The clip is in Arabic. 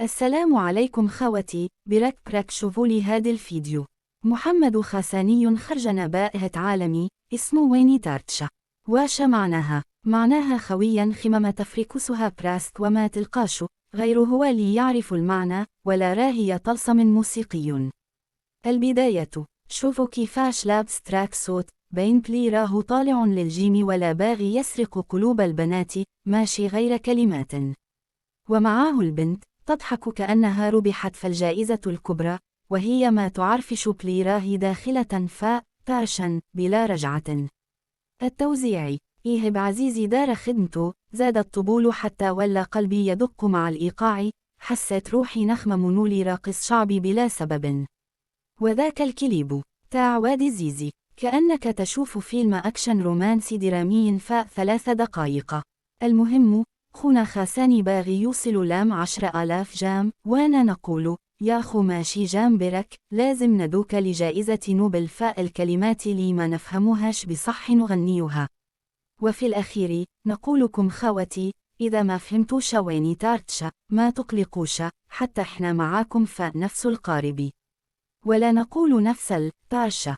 السلام عليكم خوتي، برك شوفوا لي هذا الفيديو. محمد خاساني خرج نبائه عالمي اسمه ويني تارتشا. واش معناها؟ معناها خويا خمم تفركسها براست وما تلقاش غير هو اللي يعرف المعنى، ولا راهي طلسم موسيقي. البداية، شوفوا كيفاش لابس تراك صوت بين بلي راه طالع للجيم ولا باغي يسرق قلوب البنات، ماشي غير كلمات. ومعاه البنت تضحك كأنها ربحت فالجائزة الكبرى، وهي ما تعرفش بلي راهي داخلة فاشن بلا رجعة. التوزيع، إيهب عزيزي دار خدمته، زاد الطبول حتى ولا قلبي يدق مع الإيقاع، حست روحي نخمم نولي راقص شعبي بلا سبب. وذاك الكليب تاع وادي زيزي كأنك تشوف فيلم أكشن رومانسي درامي 3 دقائق. المهم، خونا خاساني باغي يوصل لام 10,000 جام، وانا نقول يا خو ماشي جام برك، لازم ندوك لجائزة نوبل الكلمات اللي ما نفهموهاش بصح نغنيها. وفي الأخير نقولكم خوتي، إذا ما فهمتوش ويني تارتشا ما تقلقوش، حتى احنا معاكم نفس القارب، ولا نقول نفس التارشا.